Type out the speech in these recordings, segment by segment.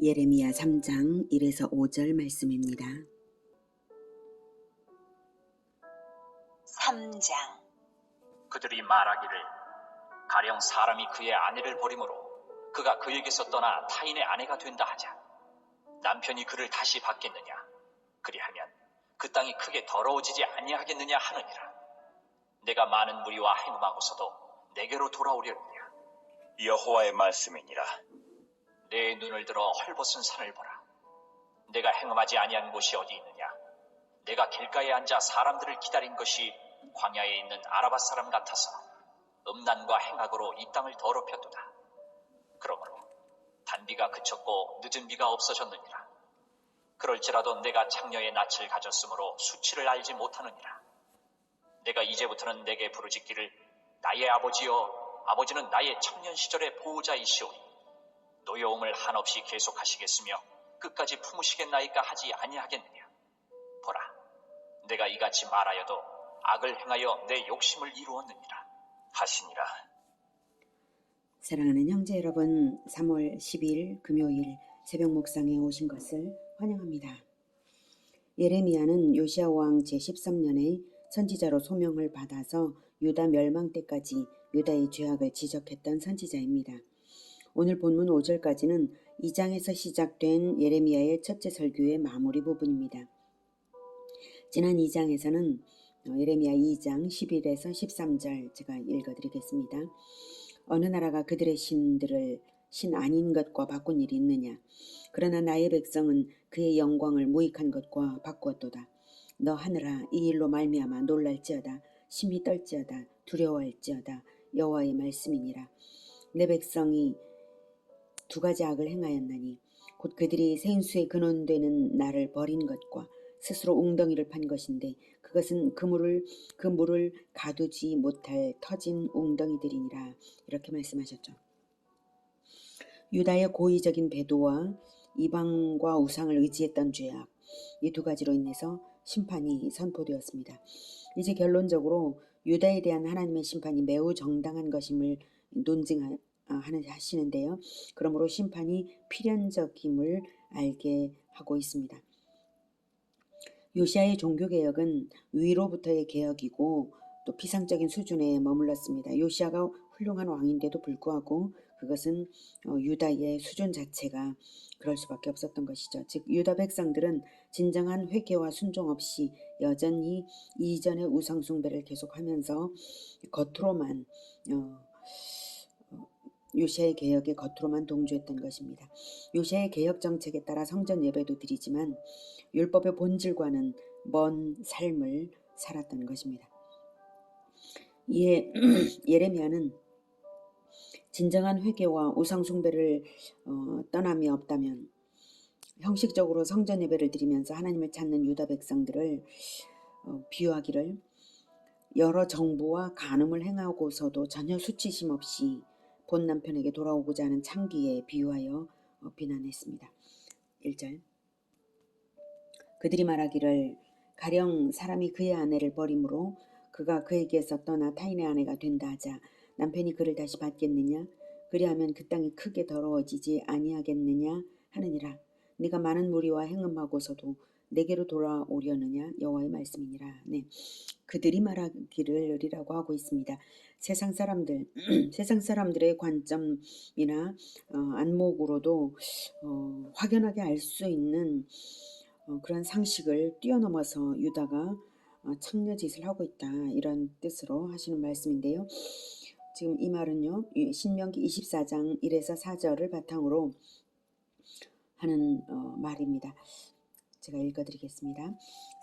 예레미야 3장 1에서 5절 말씀입니다. 3장. 그들이 말하기를 가령 사람이 그의 아내를 버림으로 그가 그에게서 떠나 타인의 아내가 된다 하자. 남편이 그를 다시 받겠느냐? 그리하면 그 땅이 크게 더러워지지 아니하겠느냐 하느니라. 내가 많은 무리와 행음하고서도 내게로 돌아오려느냐? 여호와의 말씀이니라. 내 눈을 들어 헐벗은 산을 보라. 내가 행음하지 아니한 곳이 어디 있느냐? 내가 길가에 앉아 사람들을 기다린 것이 광야에 있는 아라바 사람 같아서 음란과 행악으로 이 땅을 더럽혔도다. 그러므로 단비가 그쳤고 늦은 비가 없어졌느니라. 그럴지라도 내가 창녀의 낯을 가졌으므로 수치를 알지 못하느니라. 내가 이제부터는 내게 부르짖기를 나의 아버지여, 아버지는 나의 청년 시절의 보호자이시오니 노여움을 한없이 계속하시겠으며 끝까지 품으시겠나이까 하지 아니하겠느냐. 보라, 내가 이같이 말하여도 악을 행하여 내 욕심을 이루었느니라 하시니라. 사랑하는 형제 여러분, 3월 10일 금요일 새벽 묵상에 오신 것을 환영합니다. 예레미야는 요시야 왕 제13년에 선지자로 소명을 받아서 유다 멸망 때까지 유다의 죄악을 지적했던 선지자입니다. 오늘 본문 5절까지는 2장에서 시작된 예레미야의 첫째 설교의 마무리 부분입니다. 지난 2장에서는 예레미야 2장 11에서 13절 제가 읽어드리겠습니다. 어느 나라가 그들의 신들을 신 아닌 것과 바꾼 일이 있느냐? 그러나 나의 백성은 그의 영광을 무익한 것과 바꾸었도다. 너 하늘아, 이 일로 말미암아 놀랄지어다. 심히 떨지어다. 두려워할지어다. 여호와의 말씀이니라. 내 백성이 두 가지 악을 행하였나니 곧 그들이 생수의 근원되는 나를 버린 것과 스스로 웅덩이를 판 것인데 그것은 그 물을 가두지 못할 터진 웅덩이들이니라. 이렇게 말씀하셨죠. 유다의 고의적인 배도와 이방과 우상을 의지했던 죄악, 이 두 가지로 인해서 심판이 선포되었습니다. 이제 결론적으로 유다에 대한 하나님의 심판이 매우 정당한 것임을 하시는데요. 그러므로 심판이 필연적임을 알게 하고 있습니다. 요시야의 종교개혁은 위로부터의 개혁이고 또 피상적인 수준에 머물렀습니다. 요시야가 훌륭한 왕인데도 불구하고 그것은 유다의 수준 자체가 그럴 수밖에 없었던 것이죠. 즉 유다 백성들은 진정한 회개와 순종 없이 여전히 이전의 우상 숭배를 계속하면서 겉으로만 요시야의 개혁에 겉으로만 동조했던 것입니다. 요시야의 개혁 정책에 따라 성전 예배도 드리지만 율법의 본질과는 먼 삶을 살았던 것입니다. 이에 예레미야는 진정한 회개와 우상 숭배를 떠남이 없다면 형식적으로 성전 예배를 드리면서 하나님을 찾는 유다 백성들을 비유하기를 여러 정부와 간음을 행하고서도 전혀 수치심 없이 본 남편에게 돌아오고자 하는 창기에 비유하여 비난했습니다. 1절. 그들이 말하기를 가령 사람이 그의 아내를 버림으로 그가 그에게서 떠나 타인의 아내가 된다 하자. 남편이 그를 다시 받겠느냐? 그리하면 그 땅이 크게 더러워지지 아니하겠느냐 하느니라. 네가 많은 무리와 행음하고서도 내게로 돌아오려느냐? 여호와의 말씀이니라. 네, 그들이 말하기를이라고 하고 있습니다. 세상 사람들의 관점이나 안목으로도 확연하게 알 수 있는 그런 상식을 뛰어넘어서 유다가 창녀짓을 하고 있다, 이런 뜻으로 하시는 말씀인데요. 지금 이 말은요, 신명기 24장 1에서 4절을 바탕으로 하는 말입니다. 제가 읽어드리겠습니다.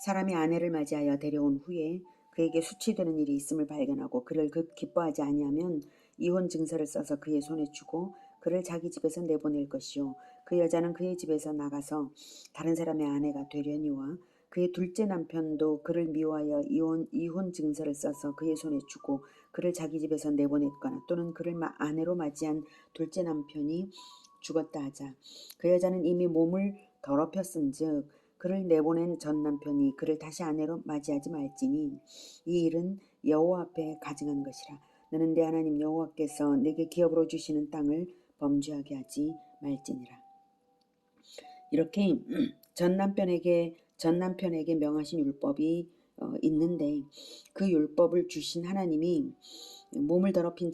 사람이 아내를 맞이하여 데려온 후에 그에게 수치되는 일이 있음을 발견하고 그를 기뻐하지 아니하면 이혼 증서를 써서 그의 손에 주고 그를 자기 집에서 내보낼 것이요, 그 여자는 그의 집에서 나가서 다른 사람의 아내가 되려니와 그의 둘째 남편도 그를 미워하여 이혼 증서를 써서 그의 손에 주고 그를 자기 집에서 내보냈거나 또는 그를 아내로 맞이한 둘째 남편이 죽었다 하자. 그 여자는 이미 몸을 더럽혔은즉 그를 내보낸 전 남편이 그를 다시 아내로 맞이하지 말지니 이 일은 여호와 앞에 가증한 것이라. 너는 내 하나님 여호와께서 내게 기업으로 주시는 땅을 범죄하게 하지 말지니라. 이렇게 전 남편에게 명하신 율법이 있는데 그 율법을 주신 하나님이 몸을 더럽힌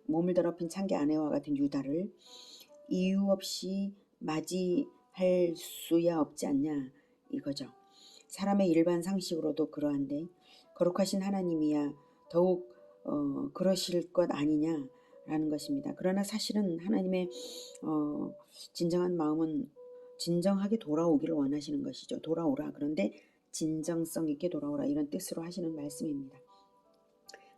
몸을 더럽힌 창기 아내와 같은 유다를 이유 없이 맞이할 수야 없지 않냐 이거죠. 사람의 일반 상식으로도 그러한데 거룩하신 하나님이야 더욱 그러실 것 아니냐라는 것입니다. 그러나 사실은 하나님의 진정한 마음은 진정하게 돌아오기를 원하시는 것이죠. 돌아오라. 그런데 진정성 있게 돌아오라 이런 뜻으로 하시는 말씀입니다.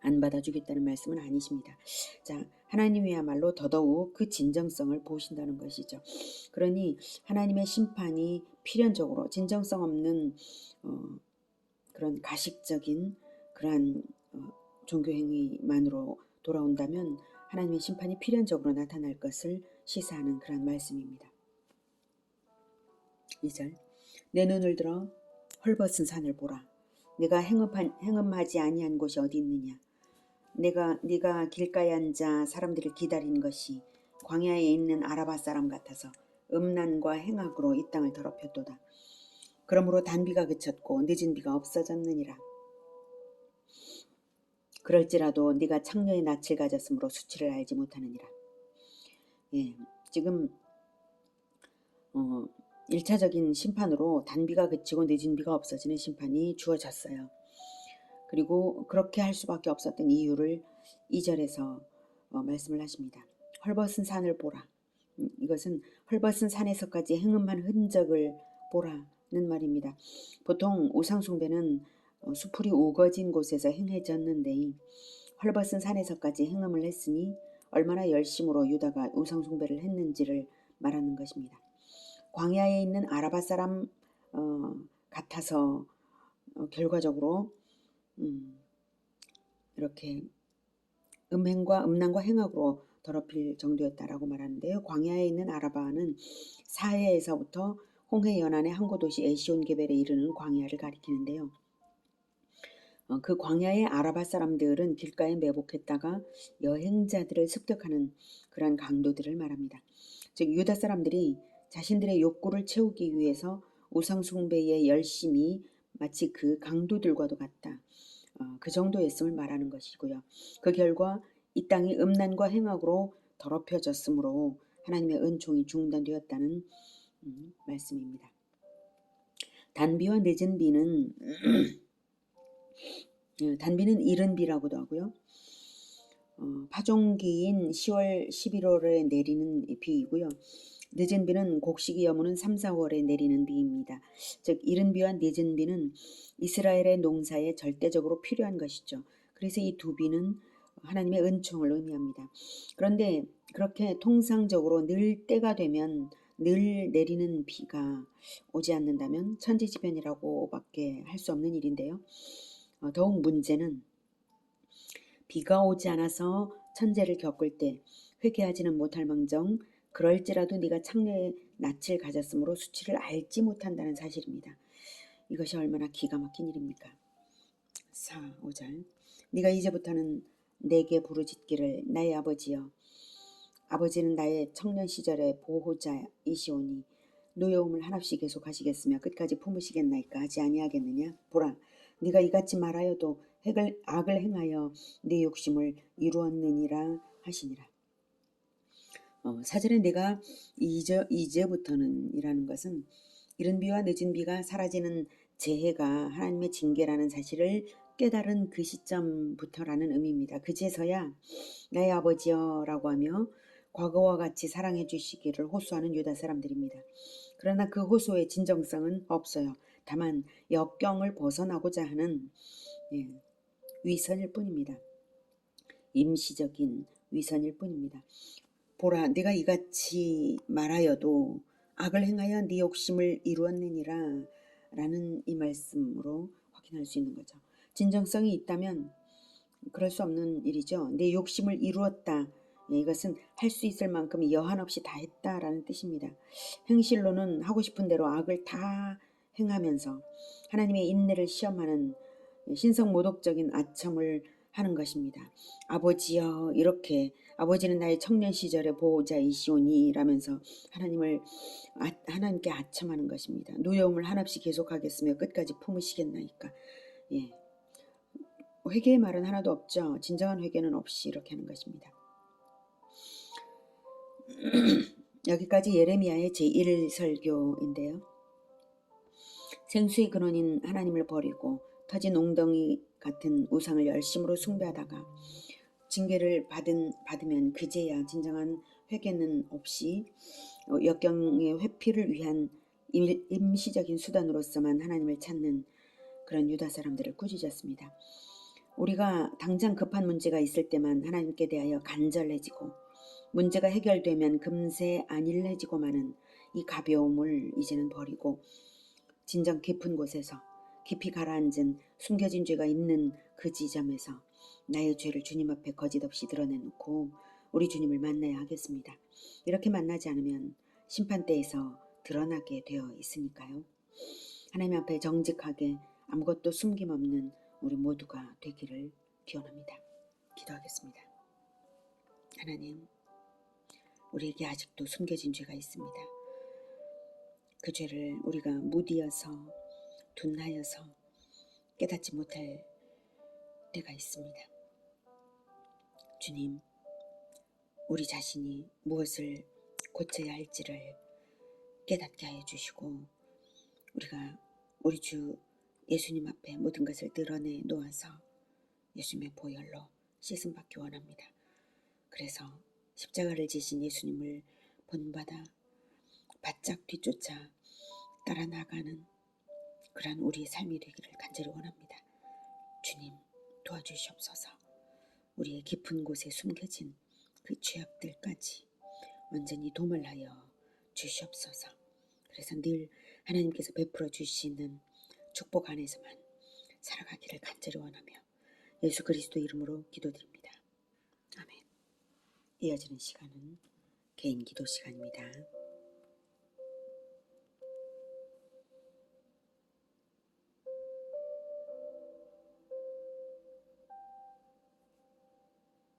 안 받아주겠다는 말씀은 아니십니다. 자, 하나님이야말로 더더욱 그 진정성을 보신다는 것이죠. 그러니 하나님의 심판이 필연적으로 진정성 없는 그런 가식적인 그러한 종교 행위만으로 돌아온다면 하나님의 심판이 필연적으로 나타날 것을 시사하는 그런 말씀입니다. 2절 내 눈을 들어 헐벗은 산을 보라. 내가 행음하지 아니한 곳이 어디 있느냐. 네가 길가에 앉아 사람들을 기다린 것이 광야에 있는 아라바 사람 같아서 음란과 행악으로 이 땅을 더럽혔도다. 그러므로 단비가 그쳤고 늦은 비가 없어졌느니라. 그럴지라도 네가 창녀의 낯을 가졌으므로 수치를 알지 못하느니라. 예, 지금 1차적인 심판으로 단비가 그치고 늦은 비가 없어지는 심판이 주어졌어요. 그리고 그렇게 할 수밖에 없었던 이유를 2절에서 말씀을 하십니다. 헐벗은 산을 보라. 이것은 헐벗은 산에서까지 행음한 흔적을 보라는 말입니다. 보통 우상숭배는 수풀이 우거진 곳에서 행해졌는데 헐벗은 산에서까지 행음을 했으니 얼마나 열심으로 유다가 우상숭배를 했는지를 말하는 것입니다. 광야에 있는 아라바 사람 같아서 결과적으로 이렇게 음란과 행악으로 더럽힐 정도였다라고 말하는데요. 광야에 있는 아라바는 사해에서부터 홍해 연안의 항구 도시 에시온게벨에 이르는 광야를 가리키는데요. 그 광야의 아라바 사람들은 길가에 매복했다가 여행자들을 습격하는 그런 강도들을 말합니다. 즉 유다 사람들이 자신들의 욕구를 채우기 위해서 우상숭배에 열심히 마치 그 강도들과도 같다. 그 정도였음을 말하는 것이고요. 그 결과 이 땅이 음란과 행악으로 더럽혀졌으므로 하나님의 은총이 중단되었다는 말씀입니다. 단비와 늦은 비는 단비는 이른 비라고도 하고요. 파종기인 10월, 11월에 내리는 비이고요. 늦은 비는 곡식이 여무는 3, 4월에 내리는 비입니다. 즉 이른 비와 늦은 비는 이스라엘의 농사에 절대적으로 필요한 것이죠. 그래서 이 두 비는 하나님의 은총을 의미합니다. 그런데 그렇게 통상적으로 늘 때가 되면 늘 내리는 비가 오지 않는다면 천지지변이라고밖에 할 수 없는 일인데요. 더욱 문제는 비가 오지 않아서 천재를 겪을 때 회개하지는 못할 망정 그럴지라도 네가 창녀의 낯을 가졌으므로 수치를 알지 못한다는 사실입니다. 이것이 얼마나 기가 막힌 일입니까? 4, 5절 네가 이제부터는 내게 부르짖기를 나의 아버지여. 아버지는 나의 청년 시절의 보호자이시오니 노여움을 한없이 계속하시겠으며 끝까지 품으시겠나이까 하지 아니하겠느냐. 보라 네가 이같이 말하여도 악을 행하여 네 욕심을 이루었느니라 하시니라. 4절에 내가 이제부터는 이라는 것은 이른 비와 늦은 비가 사라지는 재해가 하나님의 징계라는 사실을 깨달은 그 시점부터라는 의미입니다. 그제서야 나의 아버지여 라고 하며 과거와 같이 사랑해 주시기를 호소하는 유다 사람들입니다. 그러나 그 호소의 진정성은 없어요. 다만 역경을 벗어나고자 하는 위선일 뿐입니다. 임시적인 위선일 뿐입니다. 보라 네가 이같이 말하여도 악을 행하여 네 욕심을 이루었느니라 라는 이 말씀으로 확인할 수 있는 거죠. 진정성이 있다면 그럴 수 없는 일이죠. 내 욕심을 이루었다. 이것은 할 수 있을 만큼 여한 없이 다 했다라는 뜻입니다. 행실로는 하고 싶은 대로 악을 다 행하면서 하나님의 인내를 시험하는 신성모독적인 아첨을 하는 것입니다. 아버지여, 이렇게 아버지는 나의 청년 시절의 보호자이시오니 라면서 하나님께 아첨하는 것입니다. 누여움을 한없이 계속하겠으며 끝까지 품으시겠나이까. 예, 회개의 말은 하나도 없죠. 진정한 회개는 없이 이렇게 하는 것입니다. 여기까지 예레미야의 제1설교인데요. 생수의 근원인 하나님을 버리고 터진 웅덩이 같은 우상을 열심으로 숭배하다가 징계를 받으면 그제야 진정한 회개는 없이 역경의 회피를 위한 임시적인 수단으로서만 하나님을 찾는 그런 유다 사람들을 꾸짖었습니다. 우리가 당장 급한 문제가 있을 때만 하나님께 대하여 간절해지고 문제가 해결되면 금세 안일해지고 마는 이 가벼움을 이제는 버리고 진정 깊은 곳에서 깊이 가라앉은 숨겨진 죄가 있는 그 지점에서 나의 죄를 주님 앞에 거짓없이 드러내놓고 우리 주님을 만나야 하겠습니다. 이렇게 만나지 않으면 심판대에서 드러나게 되어 있으니까요. 하나님 앞에 정직하게 아무것도 숨김없는 우리 모두가 되기를 기원합니다. 기도하겠습니다. 하나님, 우리에게 아직도 숨겨진 죄가 있습니다. 그 죄를 우리가 무디어서 둔하여서 깨닫지 못할 때가 있습니다. 주님, 우리 자신이 무엇을 고쳐야 할지를 깨닫게 하여 주시고 우리가 우리 주 예수님 앞에 모든 것을 드러내 놓아서 예수님의 보혈로 씻음받기 원합니다. 그래서 십자가를 지신 예수님을 본받아 바짝 뒤쫓아 따라 나가는 그러한 우리의 삶이 되기를 간절히 원합니다. 주님, 도와주시옵소서. 우리의 깊은 곳에 숨겨진 그 죄악들까지 완전히 도말하여 주시옵소서. 그래서 늘 하나님께서 베풀어 주시는 축복 안에서만 살아가기를 간절히 원하며 예수 그리스도 이름으로 기도드립니다. 아멘. 이어지는 시간은 개인 기도 시간입니다.